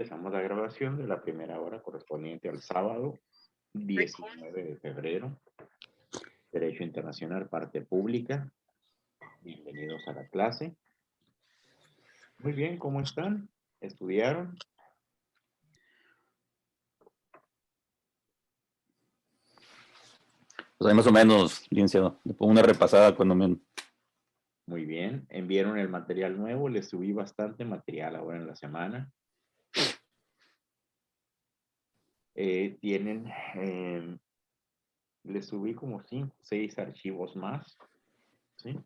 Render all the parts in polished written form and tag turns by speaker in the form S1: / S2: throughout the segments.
S1: Empezamos la grabación de la primera hora correspondiente al sábado 19 de febrero. Derecho Internacional, parte pública. Bienvenidos a la clase. Muy bien, ¿cómo están? ¿Estudiaron?
S2: Pues ahí más o menos, licenciado. Le pongo una repasada cuando menos.
S1: Muy bien. ¿Enviaron el material nuevo? Les subí bastante material ahora en la semana. Les subí como 5 o 6 archivos más, ¿sí?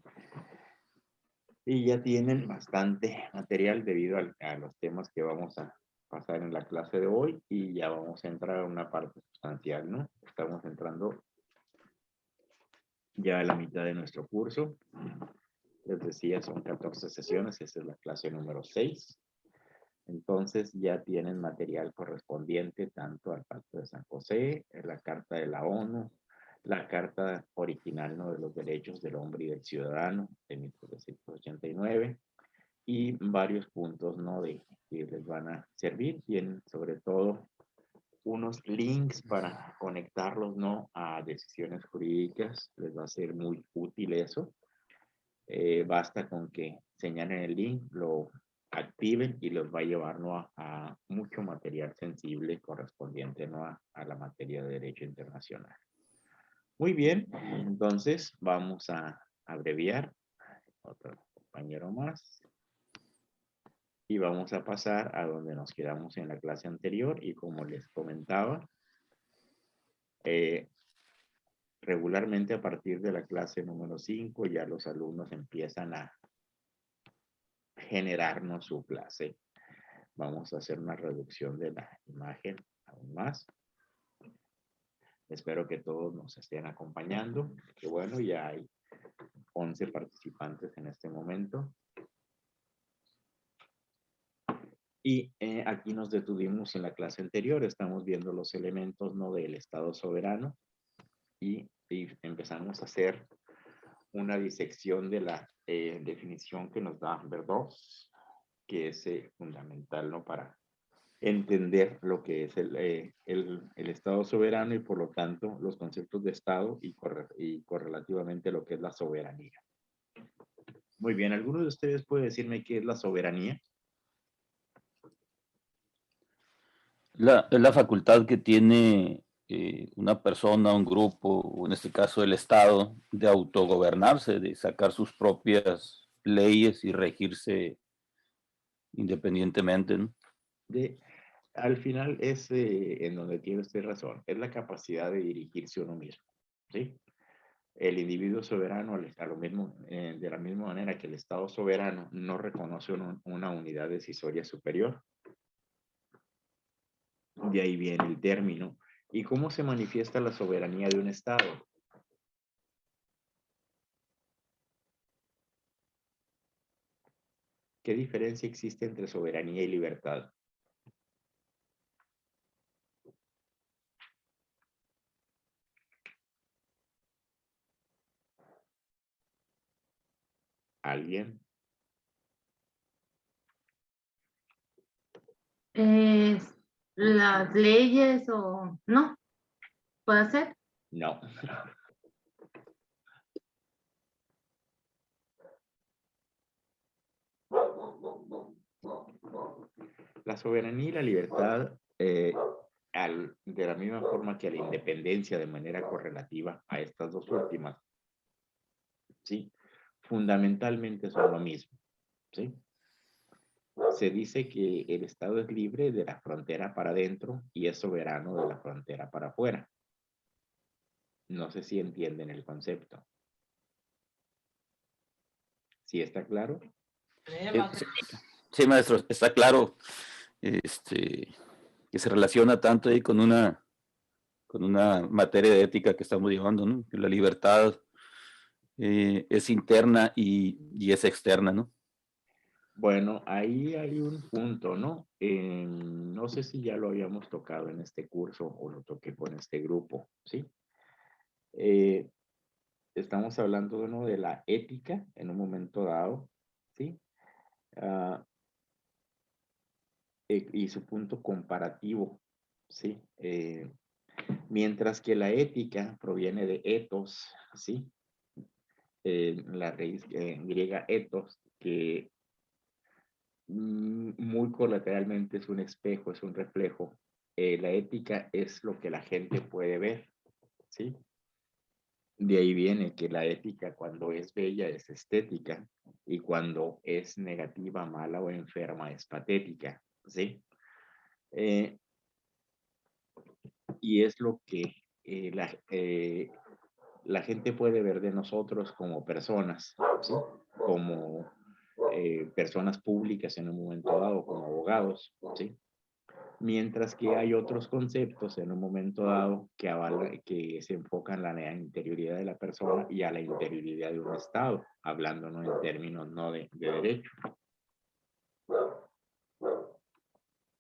S1: Y ya tienen bastante material debido a los temas que vamos a pasar en la clase de hoy, y ya vamos a entrar a una parte sustancial, ¿no? Estamos entrando ya a la mitad de nuestro curso. Les decía, son 14 sesiones, esta es la clase número 6. Entonces ya tienen material correspondiente tanto al Pacto de San José, la Carta de la ONU, la Carta original, ¿no?, de los Derechos del Hombre y del Ciudadano de 1789, y varios puntos, ¿no?, que les van a servir. Tienen sobre todo unos links para conectarlos, ¿no?, a decisiones jurídicas. Les va a ser muy útil eso. Basta con que señalen el link, lo activen y los va a llevar, ¿no?, a mucho material sensible correspondiente, ¿no?, a la materia de Derecho Internacional. Muy bien, entonces vamos a abreviar. Otro compañero más. Y vamos a pasar a donde nos quedamos en la clase anterior. Y como les comentaba, regularmente a partir de la clase número 5 ya los alumnos empiezan a generarnos su clase. Vamos a hacer una reducción de la imagen aún más. Espero que todos nos estén acompañando. Que bueno, ya hay 11 participantes en este momento. Y aquí nos detuvimos en la clase anterior. Estamos viendo los elementos, ¿no?, del Estado soberano. Y empezamos a hacer una disección de la definición que nos da Verdós, que es fundamental, ¿no?, para entender lo que es el Estado soberano, y por lo tanto los conceptos de Estado y correlativamente lo que es la soberanía. Muy bien, ¿alguno de ustedes puede decirme qué es la soberanía?
S2: Es la facultad que tiene una persona, un grupo, o en este caso el Estado, de autogobernarse, de sacar sus propias leyes y regirse independientemente, ¿no?
S1: Al final es en donde tiene usted razón, es la capacidad de dirigirse uno mismo, ¿sí? El individuo soberano, a lo mismo, de la misma manera que el Estado soberano no reconoce una unidad decisoria superior. De ahí viene el término. ¿Y cómo se manifiesta la soberanía de un Estado? ¿Qué diferencia existe entre soberanía y libertad? ¿Alguien?
S3: Las leyes o no, puede ser.
S1: No. La soberanía y la libertad, de la misma forma que la independencia, de manera correlativa a estas dos últimas, ¿sí?, fundamentalmente son lo mismo, ¿sí? Se dice que el Estado es libre de la frontera para adentro y es soberano de la frontera para afuera. No sé si entienden el concepto. ¿Sí está claro?
S2: Sí, maestro, está claro que se relaciona tanto ahí con una materia de ética que estamos llevando, ¿no? Que la libertad es interna y es externa, ¿no?
S1: Bueno, ahí hay un punto, ¿no? No sé si ya lo habíamos tocado en este curso o lo toqué con este grupo, ¿sí? Estamos hablando, ¿no?, de la ética en un momento dado, ¿sí? y su punto comparativo, ¿sí? Mientras que la ética proviene de ethos, ¿sí? La raíz griega ethos, que muy colateralmente es un espejo, es un reflejo. La ética es lo que la gente puede ver, ¿sí? De ahí viene que la ética cuando es bella es estética y cuando es negativa, mala o enferma es patética, ¿sí? Eh, y es lo que la gente puede ver de nosotros como personas, ¿sí? Como personas públicas en un momento dado, como abogados, ¿sí? Mientras que hay otros conceptos en un momento dado que se enfocan a la interioridad de la persona y a la interioridad de un Estado, hablando ¿no? en términos no de derecho.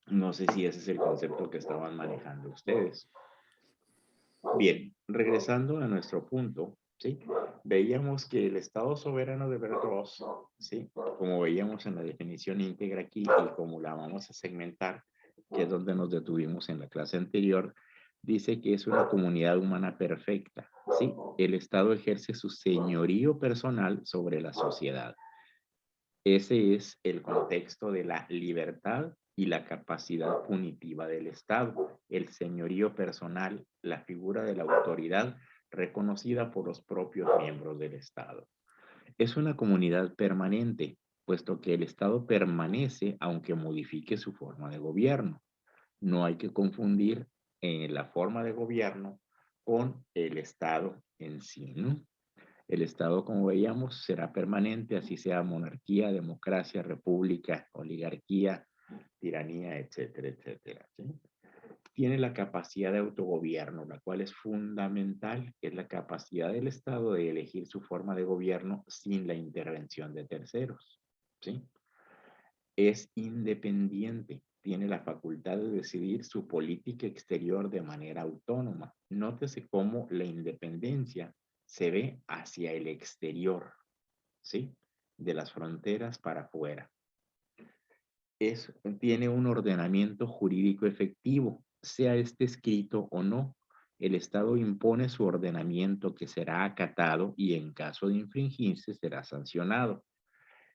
S1: No sé si ese es el concepto que estaban manejando ustedes. Bien, regresando a nuestro punto, ¿sí? Veíamos que el Estado soberano de Bert-Ross, ¿sí? Como veíamos en la definición íntegra aquí y como la vamos a segmentar, que es donde nos detuvimos en la clase anterior, dice que es una comunidad humana perfecta, ¿sí? El Estado ejerce su señorío personal sobre la sociedad. Ese es el contexto de la libertad y la capacidad punitiva del Estado, el señorío personal, la figura de la autoridad reconocida por los propios miembros del Estado. Es una comunidad permanente, puesto que el Estado permanece aunque modifique su forma de gobierno. No hay que confundir la forma de gobierno con el Estado en sí, ¿no? El Estado, como veíamos, será permanente, así sea monarquía, democracia, república, oligarquía, tiranía, etcétera, etcétera. ¿Sí? Tiene la capacidad de autogobierno, la cual es fundamental, que es la capacidad del Estado de elegir su forma de gobierno sin la intervención de terceros. ¿Sí? Es independiente, tiene la facultad de decidir su política exterior de manera autónoma. Nótese cómo la independencia se ve hacia el exterior, ¿sí? De las fronteras para afuera. Tiene un ordenamiento jurídico efectivo, sea este escrito o no. El Estado impone su ordenamiento que será acatado y en caso de infringirse será sancionado.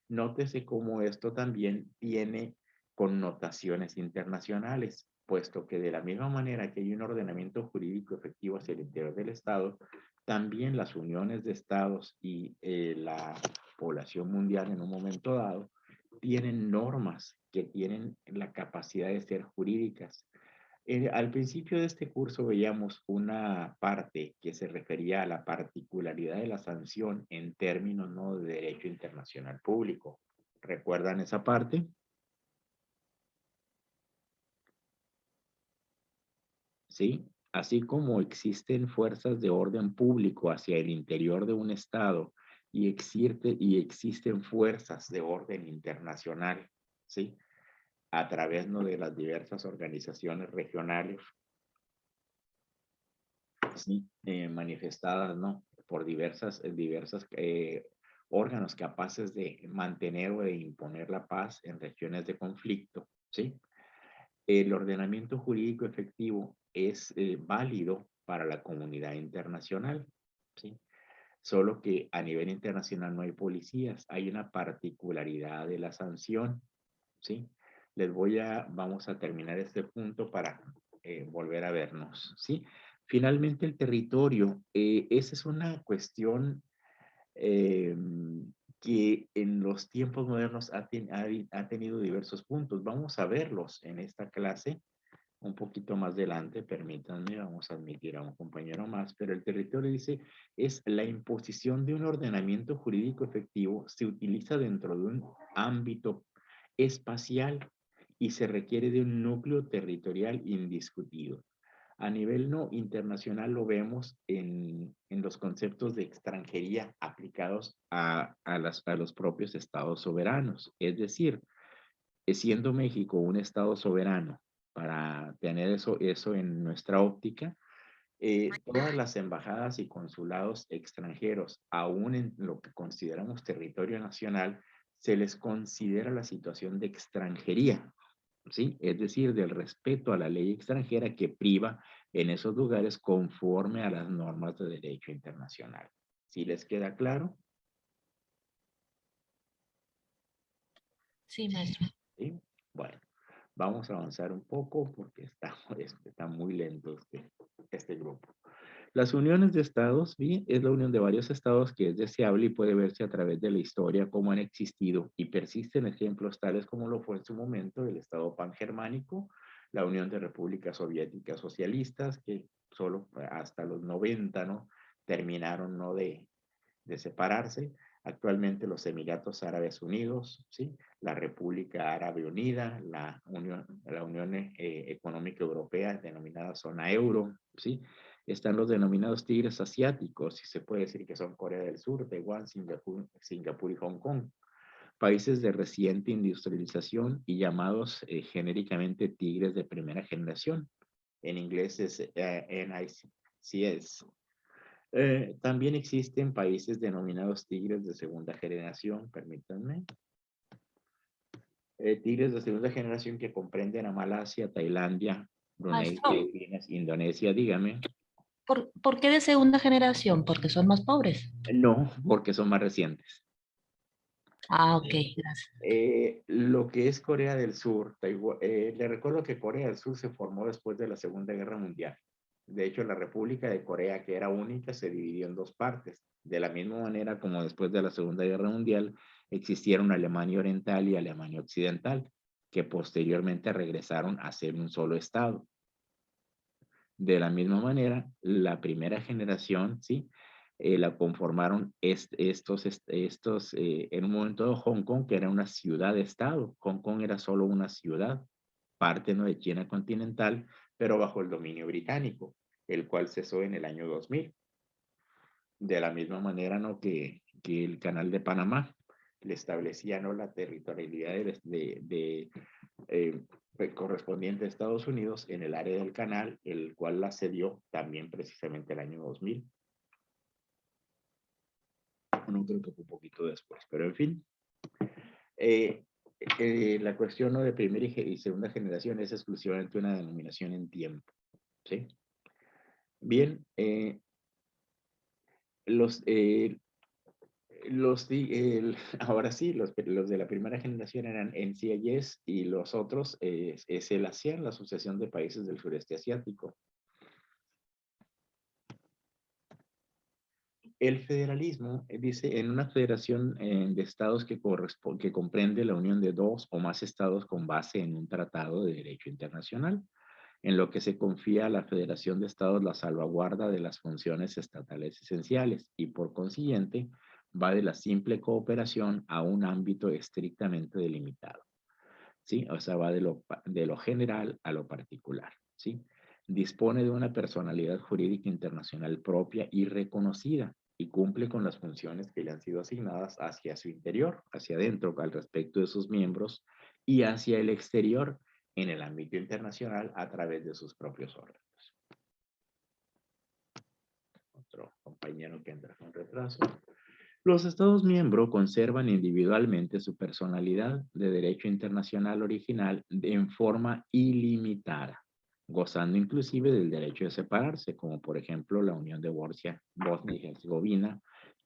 S1: Nótese cómo esto también tiene connotaciones internacionales, puesto que de la misma manera que hay un ordenamiento jurídico efectivo hacia el interior del Estado, también las uniones de estados y la población mundial en un momento dado tienen normas que tienen la capacidad de ser jurídicas. Al principio de este curso veíamos una parte que se refería a la particularidad de la sanción en términos no de derecho internacional público. ¿Recuerdan esa parte? ¿Sí? Así como existen fuerzas de orden público hacia el interior de un estado y existen fuerzas de orden internacional, ¿sí? A través ¿no? de las diversas organizaciones regionales, ¿sí? Manifestadas, ¿no? Por diversas órganos capaces de mantener o de imponer la paz en regiones de conflicto, ¿sí? El ordenamiento jurídico efectivo es válido para la comunidad internacional, ¿sí? Solo que a nivel internacional no hay policías, hay una particularidad de la sanción, ¿sí? Vamos a terminar este punto para volver a vernos, ¿sí? Finalmente el territorio, esa es una cuestión eh, que en los tiempos modernos ha tenido diversos puntos. Vamos a verlos en esta clase un poquito más adelante, permítanme, vamos a admitir a un compañero más, pero el territorio dice, es la imposición de un ordenamiento jurídico efectivo, se utiliza dentro de un ámbito espacial y se requiere de un núcleo territorial indiscutido. A nivel no internacional lo vemos en los conceptos de extranjería aplicados a los propios estados soberanos. Es decir, siendo México un estado soberano, para tener eso en nuestra óptica, todas las embajadas y consulados extranjeros, aún en lo que consideramos territorio nacional, se les considera la situación de extranjería, ¿sí? Es decir, del respeto a la ley extranjera que priva en esos lugares conforme a las normas de derecho internacional. ¿Sí les queda claro?
S4: Sí, maestro.
S1: ¿Sí? Bueno, vamos a avanzar un poco porque está muy lento este grupo. Las uniones de estados, bien, es la unión de varios estados que es deseable y puede verse a través de la historia cómo han existido y persisten ejemplos tales como lo fue en su momento el estado pangermánico, la Unión de Repúblicas Soviéticas Socialistas, que solo hasta los 90, ¿no? Terminaron, ¿no? de separarse. Actualmente los Emiratos Árabes Unidos, ¿sí? La República Árabe Unida, la Unión Económica Europea, denominada zona euro, ¿sí? Están los denominados tigres asiáticos, y se puede decir que son Corea del Sur, Taiwán, Singapur y Hong Kong. Países de reciente industrialización y llamados genéricamente tigres de primera generación. En inglés es NICS. También existen países denominados tigres de segunda generación, permítanme. Tigres de segunda generación que comprenden a Malasia, Tailandia, Brunei,
S4: Maestro,
S1: Filipinas, Indonesia, dígame.
S4: ¿por qué de segunda generación? Porque son más pobres.
S1: No, porque son más recientes.
S4: Ah, ok, gracias.
S1: Lo que es Corea del Sur, le recuerdo que Corea del Sur se formó después de la Segunda Guerra Mundial. De hecho, la República de Corea, que era única, se dividió en dos partes. De la misma manera como después de la Segunda Guerra Mundial existieron Alemania Oriental y Alemania Occidental, que posteriormente regresaron a ser un solo estado. De la misma manera, la primera generación, ¿sí? La conformaron en un momento de Hong Kong, que era una ciudad-estado. Hong Kong era solo una ciudad, parte, ¿no? de China continental, pero bajo el dominio británico, el cual cesó en el año 2000. De la misma manera, ¿no? que el Canal de Panamá le establecía, ¿no? la territorialidad correspondiente a Estados Unidos en el área del canal, el cual la cedió también precisamente el año 2000. No creo que fue un poquito después, pero en fin. La cuestión, ¿no? de primera y segunda generación es exclusivamente una denominación en tiempo. ¿Sí? Bien, ahora sí, los de la primera generación eran NCIS y los otros es el ASEAN, la Asociación de Países del Sureste Asiático. El federalismo, dice, en una federación de estados que comprende la unión de dos o más estados con base en un tratado de derecho internacional, en lo que se confía a la federación de estados la salvaguarda de las funciones estatales esenciales y por consiguiente va de la simple cooperación a un ámbito estrictamente delimitado. ¿Sí? O sea, va de lo general a lo particular. ¿Sí? Dispone de una personalidad jurídica internacional propia y reconocida y cumple con las funciones que le han sido asignadas hacia su interior, hacia adentro, al respecto de sus miembros y hacia el exterior en el ámbito internacional a través de sus propios órganos. Otro compañero que entra con retraso. Los Estados miembros conservan individualmente su personalidad de derecho internacional original en forma ilimitada, gozando inclusive del derecho de separarse, como por ejemplo la Unión de Bosnia y Herzegovina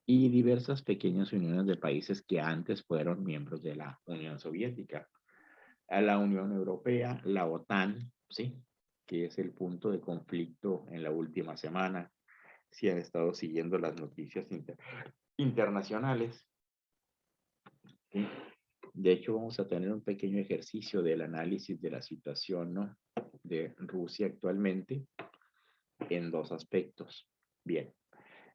S1: y diversas pequeñas uniones de países que antes fueron miembros de la Unión Soviética. A la Unión Europea, la OTAN, ¿sí? que es el punto de conflicto en la última semana, si han estado siguiendo las noticias internacionales. ¿Sí? De hecho, vamos a tener un pequeño ejercicio del análisis de la situación, ¿no? de Rusia actualmente en dos aspectos. Bien.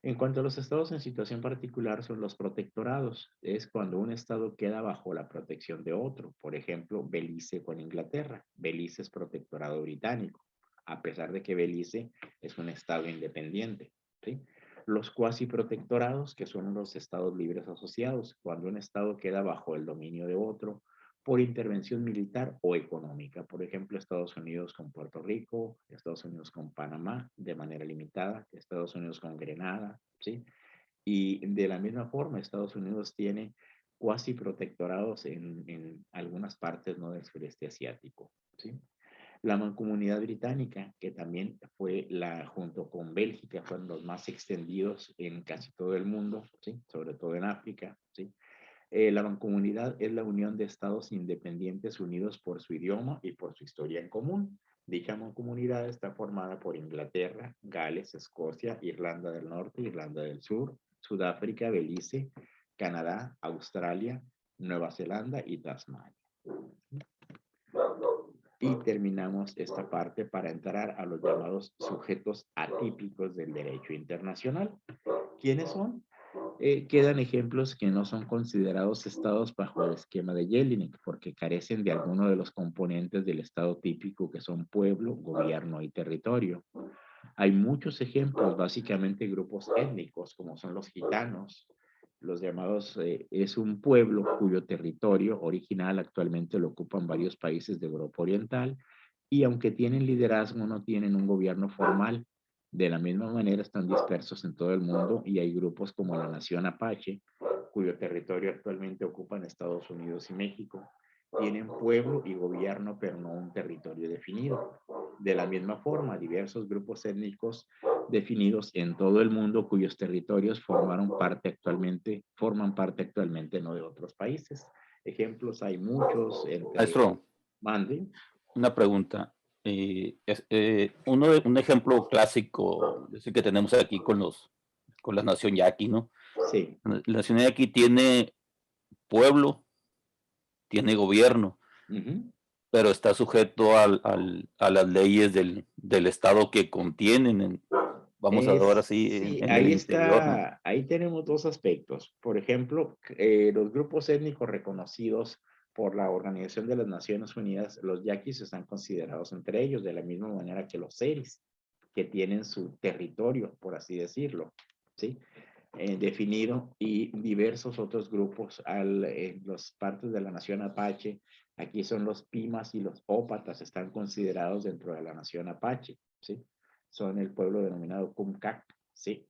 S1: En cuanto a los estados en situación particular son los protectorados. Es cuando un estado queda bajo la protección de otro. Por ejemplo, Belice con Inglaterra. Belice es protectorado británico, a pesar de que Belice es un estado independiente. ¿Sí? Los cuasi protectorados, que son los estados libres asociados, cuando un estado queda bajo el dominio de otro por intervención militar o económica. Por ejemplo, Estados Unidos con Puerto Rico, Estados Unidos con Panamá de manera limitada, Estados Unidos con Grenada, ¿sí? Y de la misma forma, Estados Unidos tiene cuasi protectorados en algunas partes, ¿no?, del sureste asiático, ¿sí? La Mancomunidad Británica, que también fue junto con Bélgica, fueron los más extendidos en casi todo el mundo, ¿sí?, sobre todo en África, ¿sí? La Mancomunidad es la unión de estados independientes unidos por su idioma y por su historia en común. Dicha mancomunidad está formada por Inglaterra, Gales, Escocia, Irlanda del Norte, Irlanda del Sur, Sudáfrica, Belice, Canadá, Australia, Nueva Zelanda y Tasmania. Y terminamos esta parte para entrar a los llamados sujetos atípicos del derecho internacional. ¿Quiénes son? Quedan ejemplos que no son considerados estados bajo el esquema de Jelinek porque carecen de alguno de los componentes del estado típico que son pueblo, gobierno y territorio. Hay muchos ejemplos, básicamente grupos étnicos como son los gitanos, los llamados, es un pueblo cuyo territorio original actualmente lo ocupan varios países de Europa Oriental y aunque tienen liderazgo no tienen un gobierno formal. De la misma manera están dispersos en todo el mundo y hay grupos como la Nación Apache, cuyo territorio actualmente ocupan Estados Unidos y México. Tienen pueblo y gobierno, pero no un territorio definido. De la misma forma, diversos grupos étnicos definidos en todo el mundo cuyos territorios forman parte actualmente no de otros países. Ejemplos hay muchos.
S2: Maestro,
S1: Mande.
S2: una pregunta. Un ejemplo clásico es el que tenemos aquí con la nación yaqui, ¿no?
S1: Sí.
S2: La nación yaqui tiene pueblo, tiene gobierno, pero está sujeto a las leyes del estado que contienen, vamos a ver así,
S1: Sí,
S2: en el
S1: ahí
S2: interior, ¿no?
S1: está, ahí tenemos dos aspectos. Por ejemplo, los grupos étnicos reconocidos por la Organización de las Naciones Unidas, los yaquis están considerados entre ellos, de la misma manera que los seris, que tienen su territorio, por así decirlo, ¿sí? Definido, y diversos otros grupos, las partes de la nación Apache, aquí son los Pimas y los Ópatas, están considerados dentro de la nación Apache, ¿sí? Son el pueblo denominado Kumkak, ¿sí?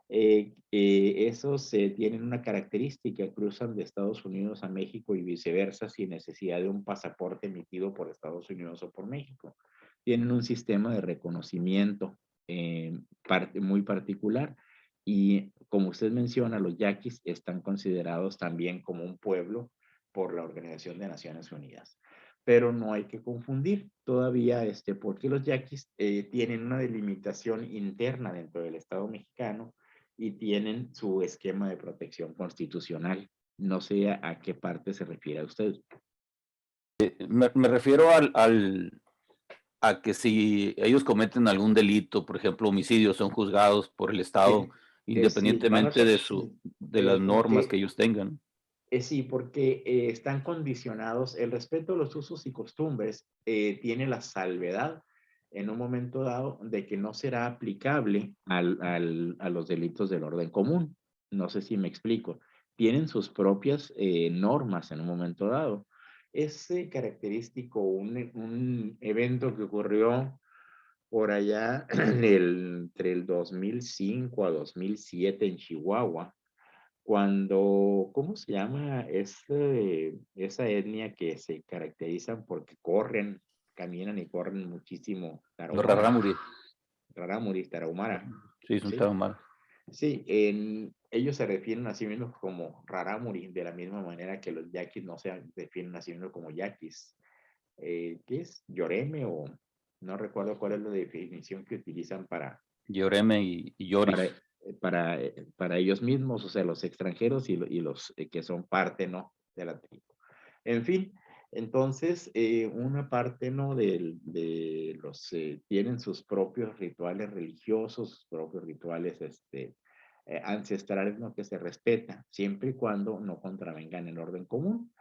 S1: Esos tienen una característica, cruzan de Estados Unidos a México y viceversa sin necesidad de un pasaporte emitido por Estados Unidos o por México. Tienen un sistema de reconocimiento muy particular y como usted menciona, los yaquis están considerados también como un pueblo por la Organización de Naciones Unidas. Pero no hay que confundir todavía, porque los yaquis tienen una delimitación interna dentro del Estado mexicano y tienen su esquema de protección constitucional. No sé a qué parte se refiere a usted.
S2: Me refiero a que si ellos cometen algún delito, por ejemplo, homicidios, son juzgados por el Estado,
S1: Sí,
S2: independientemente de las normas que ellos tengan.
S1: Sí, porque están condicionados, el respeto a los usos y costumbres tiene la salvedad en un momento dado de que no será aplicable a los delitos del orden común. No sé si me explico. Tienen sus propias normas en un momento dado. Es característico un evento que ocurrió por allá entre el 2005 a 2007 en Chihuahua, cuando, ¿cómo se llama? Esa etnia que se caracterizan porque corren, caminan y corren muchísimo.
S2: Los
S1: Tarahumara.
S2: rarámuri.
S1: Rarámuri, Tarahumara.
S2: Sí, son
S1: ¿Sí?
S2: tarahumaras.
S1: Sí, ellos se refieren a sí mismos como rarámuri, de la misma manera que los yaquis no se definen a sí mismos como yaquis. ¿Qué es? Yoreme o no recuerdo cuál es la definición que utilizan
S2: Yoreme y Yoris.
S1: para ellos mismos, o sea, los extranjeros y los que son parte, ¿no?, de la tribu. En fin, entonces, una parte, ¿no?, tienen sus propios rituales religiosos, sus propios rituales ancestrales, ¿no?, que se respeta, siempre y cuando no contravengan el orden común.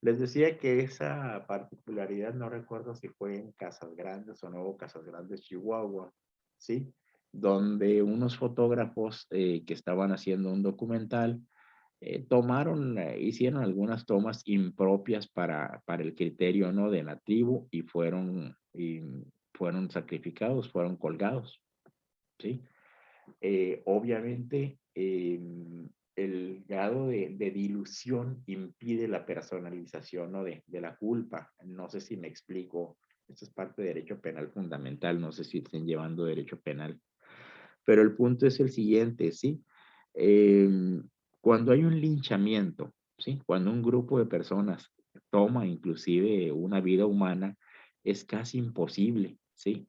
S1: Les decía que esa particularidad, no recuerdo si fue en Casas Grandes o Nuevo Casas Grandes, Chihuahua, ¿sí?, donde unos fotógrafos que estaban haciendo un documental hicieron algunas tomas impropias para el criterio, ¿no?, de la tribu y fueron sacrificados, fueron colgados, ¿sí? Obviamente, el grado de dilución impide la personalización, ¿no? de la culpa. No sé si me explico. Esto es parte de derecho penal fundamental. No sé si estén llevando derecho penal. Pero el punto es el siguiente, ¿sí? Cuando hay un linchamiento, ¿sí? Cuando un grupo de personas toma inclusive una vida humana, es casi imposible, ¿sí?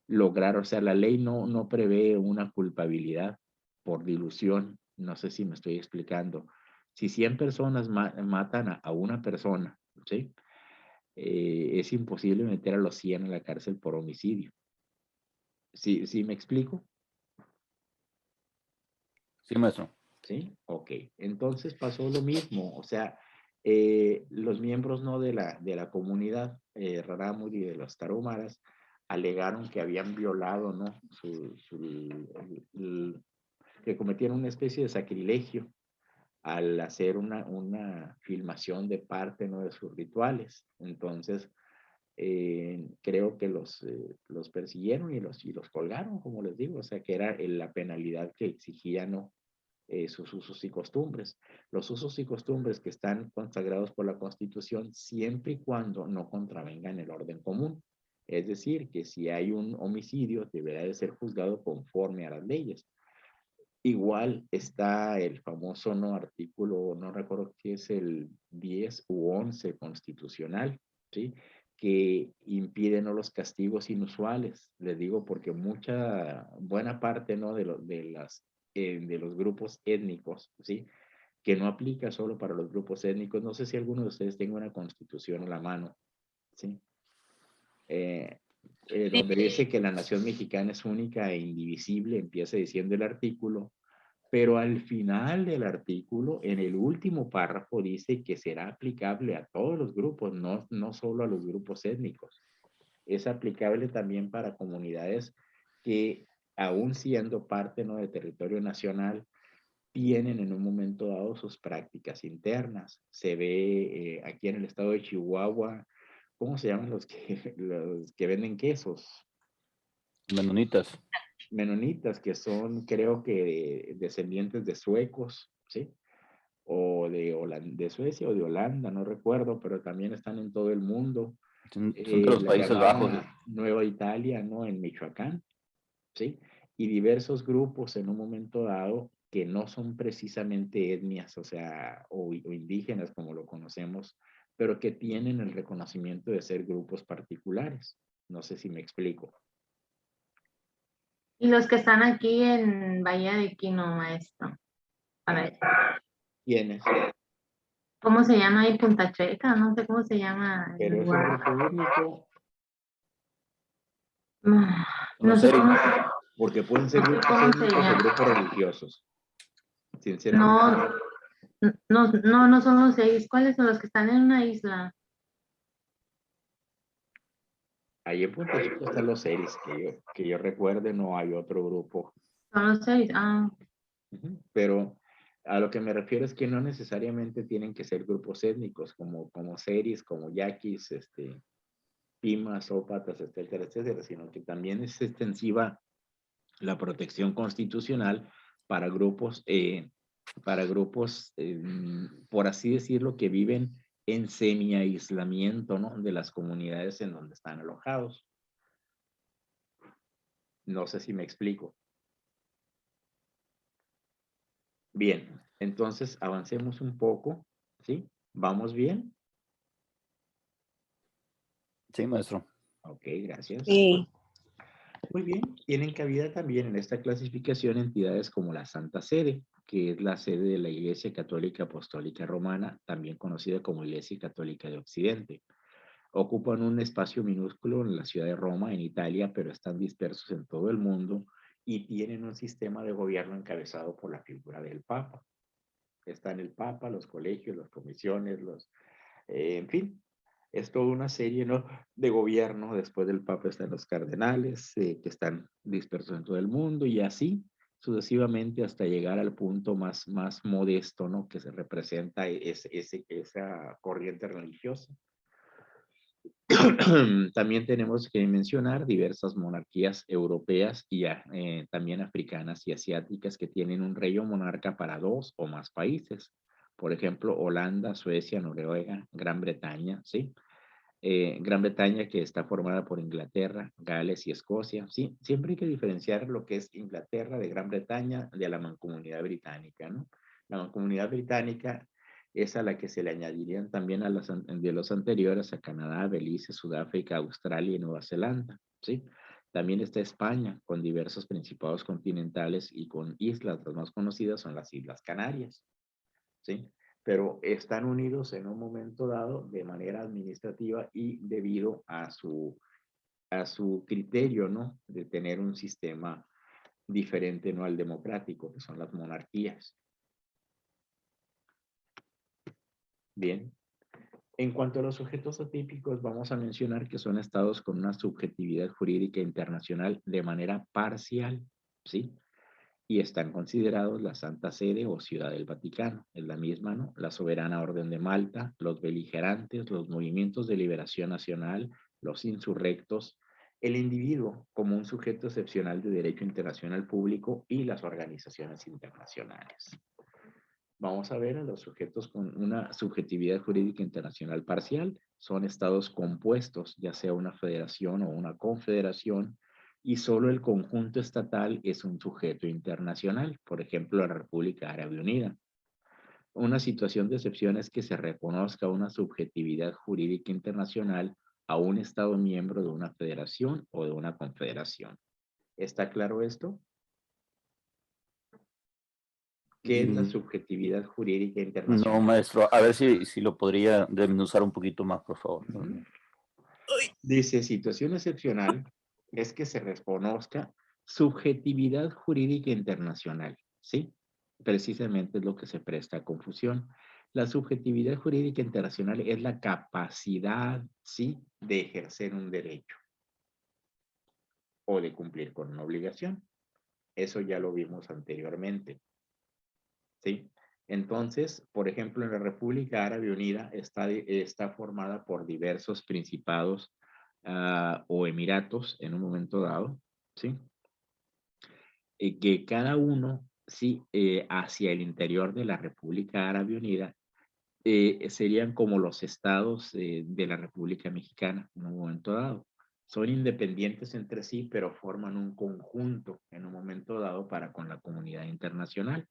S1: Lograr, o sea, la ley no prevé una culpabilidad por dilución. No sé si me estoy explicando. Si 100 personas matan a una persona, ¿sí? Es imposible meter a los 100 en la cárcel por homicidio. ¿Sí me explico?
S2: Sí, maestro.
S1: ¿Sí? Ok. Entonces pasó lo mismo. O sea, los miembros no de la comunidad Rarámuri y de los Tarahumaras alegaron que habían violado, ¿no? Que cometieron una especie de sacrilegio al hacer una filmación de parte, ¿no? De sus rituales. Entonces, creo que los persiguieron y los colgaron, como les digo. O sea, que era la penalidad que exigía, ¿no? Sus usos y costumbres. Los usos y costumbres que están consagrados por la Constitución siempre y cuando no contravengan el orden común. Es decir, que si hay un homicidio, deberá de ser juzgado conforme a las leyes. Igual está el famoso, ¿no? Artículo, no recuerdo si es el 10 u 11 constitucional, ¿sí? Que impide, ¿no? Los castigos inusuales. Les digo porque buena parte, ¿no? De los grupos étnicos, ¿sí? Que no aplica solo para los grupos étnicos. No sé si alguno de ustedes tenga una constitución a la mano, ¿sí? Donde dice que la nación mexicana es única e indivisible, empieza diciendo el artículo, pero al final del artículo, en el último párrafo, dice que será aplicable a todos los grupos, no solo a los grupos étnicos. Es aplicable también para comunidades que, aún siendo parte, ¿no? de territorio nacional, tienen en un momento dado sus prácticas internas. Se ve aquí en el estado de Chihuahua, ¿cómo se llaman los que venden quesos?
S2: Menonitas.
S1: Menonitas, que son, creo que, descendientes de suecos, ¿sí? O de Suecia o de Holanda, no recuerdo, pero también están en todo el mundo.
S2: Son de los
S1: La
S2: Países Bajos.
S1: llamada Nueva Italia, ¿no? En Michoacán, ¿sí? Y diversos grupos en un momento dado que no son precisamente etnias, o sea, o indígenas como lo conocemos, pero que tienen el reconocimiento de ser grupos particulares. No sé si me explico.
S3: Y los que están aquí en Bahía de Quino, maestro. Para eso.
S1: ¿Quiénes?
S3: ¿Cómo se llama ahí? Punta Checa, no sé cómo se llama el
S1: Pero es un
S3: lugar.
S1: grupo único,
S3: No sé cómo se
S1: porque pueden ser
S3: No sé
S1: grupos
S3: cómo se
S1: étnicos o
S3: llama.
S1: grupos religiosos. Sinceramente,
S3: no son los 6. ¿Cuáles son los que están en una isla?
S1: ahí en Punta Chica están los series, que yo recuerde, no hay otro grupo.
S3: Son los 6. Ah,
S1: Pero a lo que me refiero es que no necesariamente tienen que ser grupos étnicos, como series, como yaquis, pimas, ópatas, etcétera, etcétera, sino que también es extensiva la protección constitucional para grupos, por así decirlo, que viven en semi-aislamiento, ¿no? De las comunidades en donde están alojados. No sé si me explico. Bien, entonces avancemos un poco, ¿sí? ¿Vamos bien?
S2: Sí, maestro.
S1: Ok, gracias.
S4: Sí.
S1: Muy bien, tienen cabida también en esta clasificación entidades como la Santa Sede, que es la sede de la Iglesia Católica Apostólica Romana, también conocida como Iglesia Católica de Occidente. Ocupan un espacio minúsculo en la ciudad de Roma, en Italia, pero están dispersos en todo el mundo y tienen un sistema de gobierno encabezado por la figura del Papa. Están el Papa, los colegios, las comisiones, en fin, es toda una serie, ¿no? De gobierno. Después del Papa están los cardenales, que están dispersos en todo el mundo, y así sucesivamente hasta llegar al punto más modesto, ¿no? Que se representa esa corriente religiosa. También tenemos que mencionar diversas monarquías europeas y también africanas y asiáticas que tienen un rey o monarca para 2 o más países. Por ejemplo, Holanda, Suecia, Noruega, Gran Bretaña, ¿sí? Gran Bretaña, que está formada por Inglaterra, Gales y Escocia, ¿sí? Siempre hay que diferenciar lo que es Inglaterra de Gran Bretaña de la Mancomunidad Británica, ¿no? La Mancomunidad Británica es a la que se le añadirían también a de los anteriores a Canadá, Belice, Sudáfrica, Australia y Nueva Zelanda, ¿sí? También está España, con diversos principados continentales y con islas. Las más conocidas son las Islas Canarias, ¿sí? Pero están unidos en un momento dado de manera administrativa y debido a su criterio, ¿no? De tener un sistema diferente, no al democrático, que son las monarquías. Bien. En cuanto a los sujetos atípicos, vamos a mencionar que son estados con una subjetividad jurídica internacional de manera parcial, ¿sí? Y están considerados la Santa Sede o Ciudad del Vaticano, es la misma, ¿no? La Soberana Orden de Malta, los beligerantes, los movimientos de liberación nacional, los insurrectos, el individuo como un sujeto excepcional de derecho internacional público y las organizaciones internacionales. Vamos a ver a los sujetos con una subjetividad jurídica internacional parcial. Son estados compuestos, ya sea una federación o una confederación, y solo el conjunto estatal es un sujeto internacional, por ejemplo, la República Árabe Unida. Una situación de excepción es que se reconozca una subjetividad jurídica internacional a un estado miembro de una federación o de una confederación. ¿Está claro esto? ¿Qué es la subjetividad jurídica internacional?
S2: No, maestro, a ver si lo podría desmenuzar un poquito más, por favor.
S1: Dice, situación excepcional es que se reconozca subjetividad jurídica internacional, ¿sí? Precisamente es lo que se presta a confusión. La subjetividad jurídica internacional es la capacidad, ¿sí?, de ejercer un derecho o de cumplir con una obligación. Eso ya lo vimos anteriormente, ¿sí? Entonces, por ejemplo, en la República Árabe Unida está formada por diversos principados o emiratos en un momento dado, ¿sí? Que cada uno, sí, hacia el interior de la República Árabe Unida, serían como los estados de la República Mexicana en un momento dado. Son independientes entre sí, pero forman un conjunto en un momento dado para con la comunidad internacional.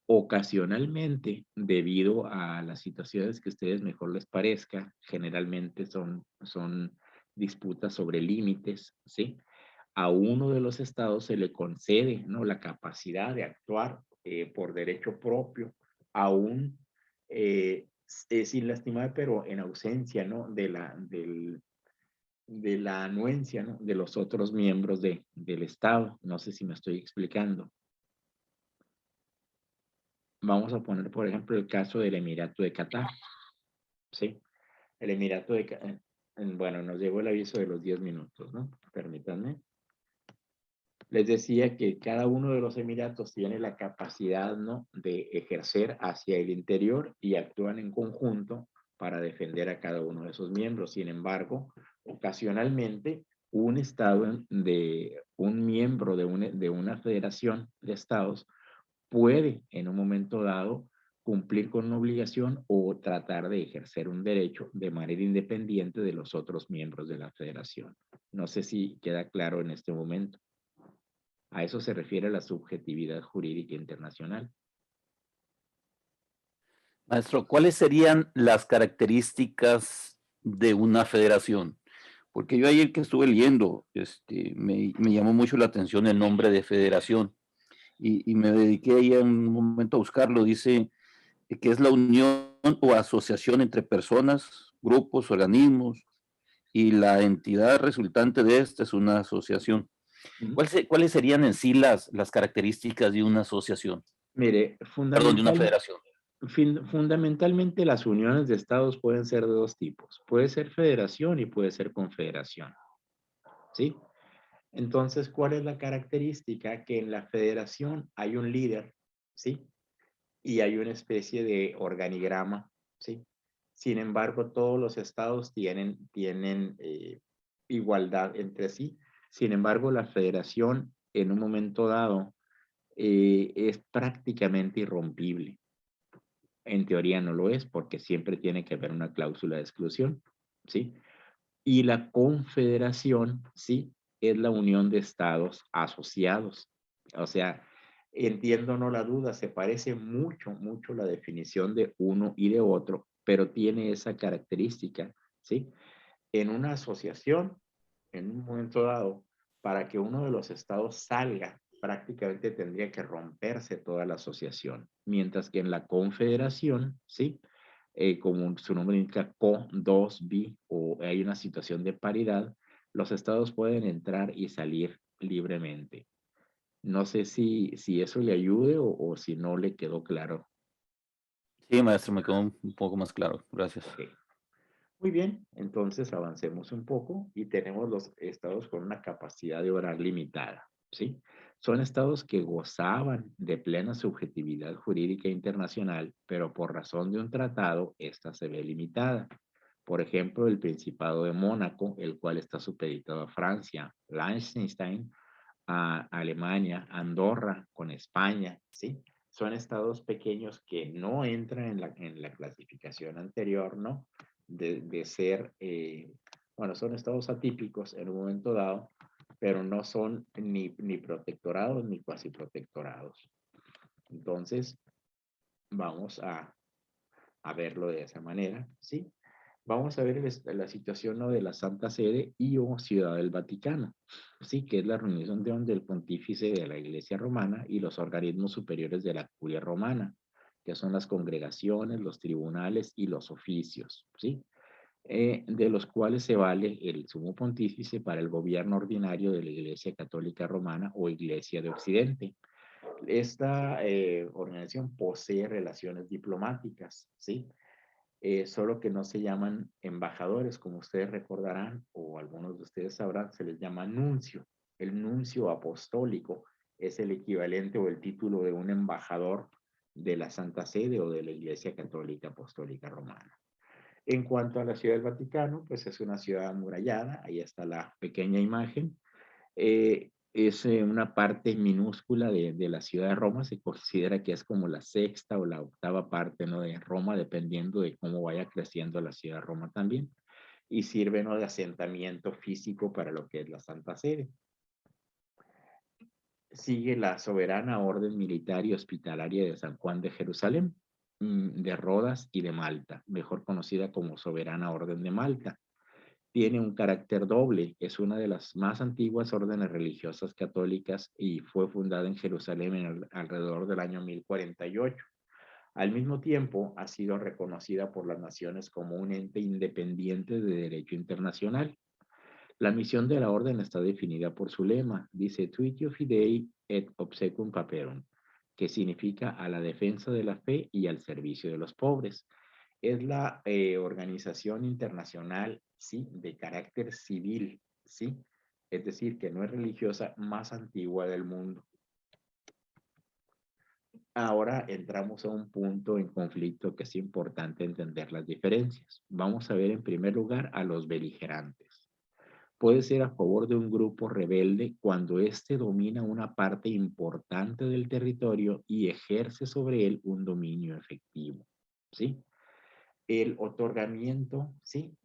S1: Ocasionalmente, debido a las situaciones que a ustedes mejor les parezca, generalmente son disputas sobre límites, ¿sí? A uno de los estados se le concede, ¿no?, la capacidad de actuar por derecho propio, aún sin lastimar, pero en ausencia, ¿no?, de la anuencia, ¿no?, de los otros miembros del estado. No sé si me estoy explicando. Vamos a poner, por ejemplo, el caso del Emirato de Qatar, ¿sí? El Emirato de Qatar, bueno, nos llegó el aviso de los 10 minutos, ¿no? Permítanme. Les decía que cada uno de los emiratos tiene la capacidad, ¿no?, de ejercer hacia el interior y actúan en conjunto para defender a cada uno de esos miembros. Sin embargo, ocasionalmente, un estado un miembro de una federación de estados puede en un momento dado cumplir con una obligación o tratar de ejercer un derecho de manera independiente de los otros miembros de la federación. No sé si queda claro en este momento. A eso se refiere la subjetividad jurídica internacional.
S2: Maestro, ¿cuáles serían las características de una federación? Porque yo ayer que estuve leyendo, me llamó mucho la atención el nombre de federación y me dediqué ahí en un momento a buscarlo. Dice que es la unión o asociación entre personas, grupos, organismos, y la entidad resultante de esta es una asociación. ¿Cuáles serían en sí las características de una asociación?
S1: Mire,
S2: Perdón, de una federación.
S1: fundamentalmente las uniones de estados pueden ser de dos tipos. Puede ser federación y puede ser confederación, ¿sí? Entonces, ¿cuál es la característica? Que en la federación hay un líder, ¿sí? Y hay una especie de organigrama, ¿sí?, Sin embargo, todos los estados tienen igualdad entre sí. Sin embargo, la federación en un momento dado es prácticamente irrompible. En teoría no lo es, porque siempre tiene que haber una cláusula de exclusión, ¿sí? Y la confederación, ¿sí? Es la unión de estados asociados. O sea, entiendo no la duda, se parece mucho, mucho la definición de uno y de otro, pero tiene esa característica, ¿sí? En una asociación, en un momento dado, para que uno de los estados salga, prácticamente tendría que romperse toda la asociación, mientras que en la confederación, ¿sí? Como su nombre indica, co, dos, bi, o hay una situación de paridad, los estados pueden entrar y salir libremente. No sé si eso le ayude o si no le quedó claro.
S2: Sí, maestro, me quedó un poco más claro. Gracias.
S1: Ok. Muy bien, entonces avancemos un poco y tenemos los estados con una capacidad de orar limitada, ¿sí? Son estados que gozaban de plena subjetividad jurídica internacional, pero por razón de un tratado, esta se ve limitada. Por ejemplo, el Principado de Mónaco, el cual está supeditado a Francia, Liechtenstein, a Alemania, Andorra, con España, ¿sí? Son estados pequeños que no entran en la clasificación anterior, ¿no? De ser, bueno, son estados atípicos en un momento dado, pero no son ni protectorados ni cuasi protectorados. Entonces, vamos a verlo de esa manera, ¿sí? Vamos a ver la situación, ¿no?, de la Santa Sede y o Ciudad del Vaticano, ¿sí? Que es la reunión del pontífice de la Iglesia Romana y los organismos superiores de la Curia Romana, que son las congregaciones, los tribunales y los oficios, ¿sí? De los cuales se vale el sumo pontífice para el gobierno ordinario de la Iglesia Católica Romana o Iglesia de Occidente. Esta organización posee relaciones diplomáticas, ¿sí? Solo que no se llaman embajadores, como ustedes recordarán, o algunos de ustedes sabrán, se les llama nuncio. El nuncio apostólico es el equivalente o el título de un embajador de la Santa Sede o de la Iglesia Católica Apostólica Romana. En cuanto a la Ciudad del Vaticano, pues es una ciudad amurallada, ahí está la pequeña imagen. Es una parte minúscula de la ciudad de Roma, se considera que es como la sexta o la octava parte, ¿no?, de Roma, dependiendo de cómo vaya creciendo la ciudad de Roma también, y sirve, ¿no?, de asentamiento físico para lo que es la Santa Sede. Sigue la soberana orden militar y hospitalaria de San Juan de Jerusalén, de Rodas y de Malta, mejor conocida como Soberana Orden de Malta. Tiene un carácter doble, es una de las más antiguas órdenes religiosas católicas y fue fundada en Jerusalén alrededor del año 1048. Al mismo tiempo, ha sido reconocida por las naciones como un ente independiente de derecho internacional. La misión de la orden está definida por su lema, dice Tuitio Fidei et obsequum paperum, que significa a la defensa de la fe y al servicio de los pobres. Es la organización internacional, sí, de carácter civil, sí, es decir, que no es religiosa, más antigua del mundo. Ahora entramos a un punto en conflicto que es importante entender las diferencias. Vamos a ver en primer lugar a los beligerantes. Puede ser a favor de un grupo rebelde cuando éste domina una parte importante del territorio y ejerce sobre él un dominio efectivo, ¿sí? El otorgamiento, ¿sí?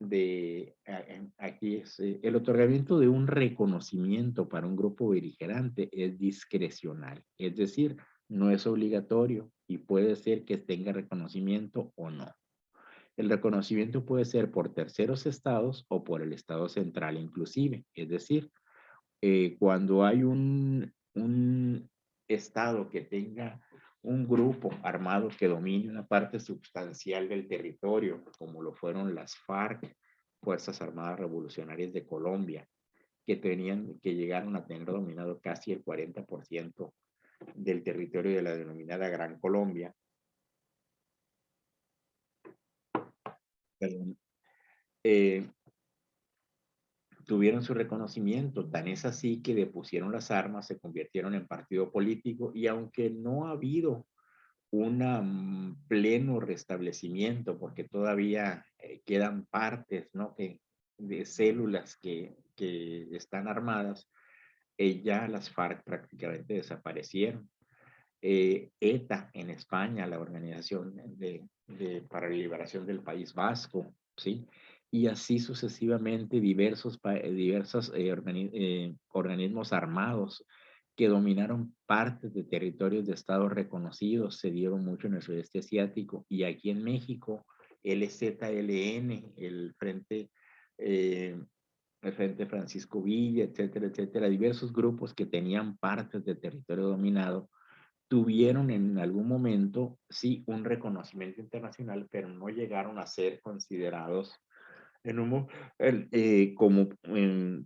S1: Aquí es, el otorgamiento de un reconocimiento para un grupo beligerante es discrecional, es decir, no es obligatorio y puede ser que tenga reconocimiento o no. El reconocimiento puede ser por terceros estados o por el estado central inclusive, es decir, cuando hay un estado que tenga un grupo armado que domine una parte sustancial del territorio, como lo fueron las FARC, Fuerzas Armadas Revolucionarias de Colombia, que llegaron a tener dominado casi el 40% del territorio de la denominada Gran Colombia. Perdón. Tuvieron su reconocimiento, tan es así que depusieron las armas, se convirtieron en partido político y aunque no ha habido pleno restablecimiento, porque todavía quedan partes, ¿no? De células que están armadas, ya las FARC prácticamente desaparecieron. ETA en España, la Organización para la Liberación del País Vasco, ¿sí? Y así sucesivamente diversos organismos armados que dominaron partes de territorios de estados reconocidos, se dieron mucho en el sudeste asiático, y aquí en México, el EZLN, el Frente Francisco Villa, etcétera, etcétera, diversos grupos que tenían partes de territorio dominado, tuvieron en algún momento, sí, un reconocimiento internacional, pero no llegaron a ser considerados como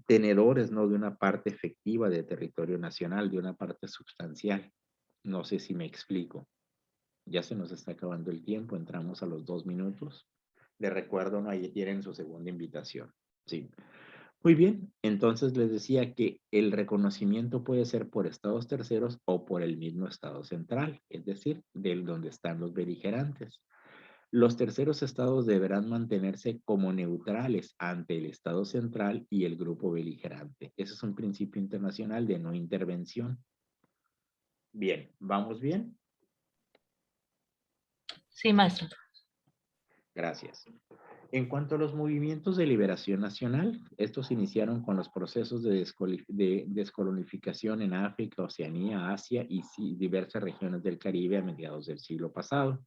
S1: tenedores, ¿no? De una parte efectiva de territorio nacional, de una parte sustancial. No sé si me explico. Ya se nos está acabando el tiempo, entramos a los 2 minutos. Les recuerdo, ¿no? Ahí tienen su segunda invitación. Sí. Muy bien, entonces les decía que el reconocimiento puede ser por estados terceros o por el mismo estado central, es decir, del donde están los beligerantes. Los terceros estados deberán mantenerse como neutrales ante el estado central y el grupo beligerante. Ese es un principio internacional de no intervención. Bien, ¿vamos bien?
S4: Sí, maestro.
S1: Gracias. En cuanto a los movimientos de liberación nacional, estos iniciaron con los procesos de descolonización en África, Oceanía, Asia y diversas regiones del Caribe a mediados del siglo pasado.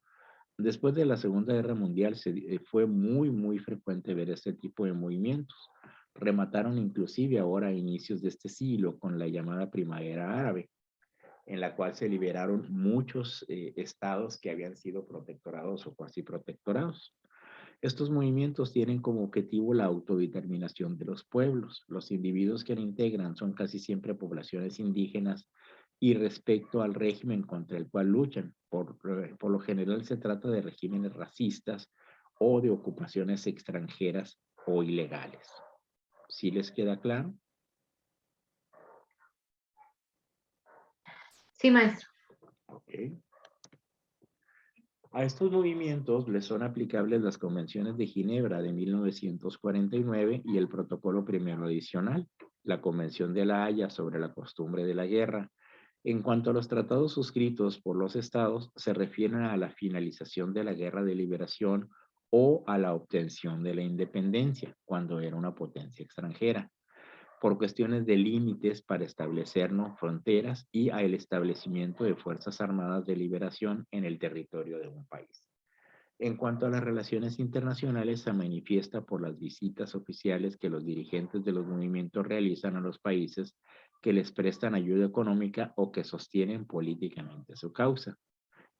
S1: Después de la Segunda Guerra Mundial fue muy frecuente ver este tipo de movimientos. Remataron inclusive ahora a inicios de este siglo con la llamada Primavera Árabe, en la cual se liberaron muchos estados que habían sido protectorados o cuasi protectorados. Estos movimientos tienen como objetivo la autodeterminación de los pueblos. Los individuos que la integran son casi siempre poblaciones indígenas, y respecto al régimen contra el cual luchan, por lo general se trata de regímenes racistas o de ocupaciones extranjeras o ilegales. ¿Sí les queda claro?
S3: Sí, maestro.
S1: Ok. A estos movimientos les son aplicables las convenciones de Ginebra de 1949 y el protocolo primero adicional, la Convención de la Haya sobre la costumbre de la guerra. En cuanto a los tratados suscritos por los estados, se refieren a la finalización de la guerra de liberación o a la obtención de la independencia, cuando era una potencia extranjera, por cuestiones de límites para establecer fronteras y al establecimiento de fuerzas armadas de liberación en el territorio de un país. En cuanto a las relaciones internacionales, se manifiesta por las visitas oficiales que los dirigentes de los movimientos realizan a los países que les prestan ayuda económica o que sostienen políticamente su causa.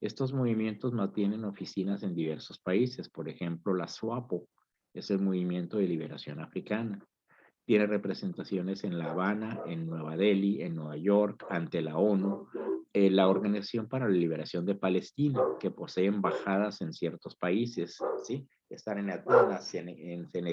S1: Estos movimientos mantienen oficinas en diversos países, por ejemplo, la SWAPO es el Movimiento de Liberación Africana. Tiene representaciones en La Habana, en Nueva Delhi, en Nueva York, ante la ONU, la Organización para la Liberación de Palestina, que posee embajadas en ciertos países, ¿sí? Están en Atenas, en Senegal,